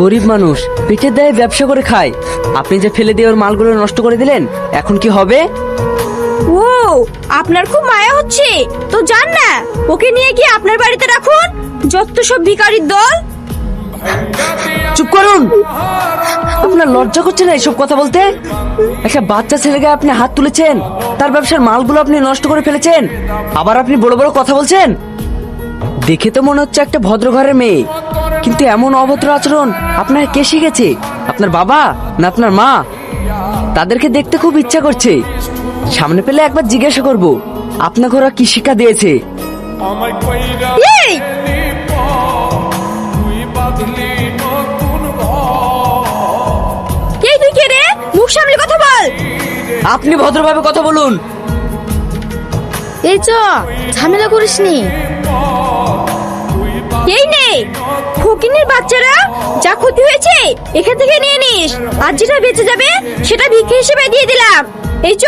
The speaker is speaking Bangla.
গরিব মানুষ পেটের দায়ে ব্যবসা করে খায়, আপনি যে ফেলে দিয়ে ওর মালগুলো নষ্ট করে দিলেন, এখন কি হবে? ও, আপনার খুব মায়া হচ্ছে তো যান না, ওকে নিয়ে গিয়ে আপনার বাড়িতে রাখুন। যত সব ভিখারির দল। চুপ করুন। আপনার লজ্জা করছে না এসব কথা বলতে? একটা বাচ্চা ছেলেকে আপনি হাত তুলেছেন, তার ব্যবসার মালগুলো আপনি নষ্ট করে ফেলেছেন, আবার আপনি বড় বড় কথা বলছেন। দেখে তো মনে হচ্ছে একটা ভদ্র ঘরের মেয়ে, কিন্তু এমন অভদ্র আচরণ আপনার কে শিখেছে? আপনার বাবা না আপনার মা? তাদেরকে দেখতে খুব ইচ্ছা করছে, সামনে পেলে একবার জিজ্ঞাসা করব আপনাকে ওরা কি শিক্ষা দিয়েছে। এই, এই তুই কে রে? মুখ সামলে কথা বল। আপনি ভদ্রভাবে কথা বলুন। এই চ, ঝামেলা করিসনি। এই নে, ফকিনের বাচ্চারা, যা ক্ষতি হয়েছে এখান থেকে নিয়ে নিস, আর যেটা বেঁচে যাবে সেটা ভিক্ষে হিসেবে দিয়ে দিলাম। এই চ।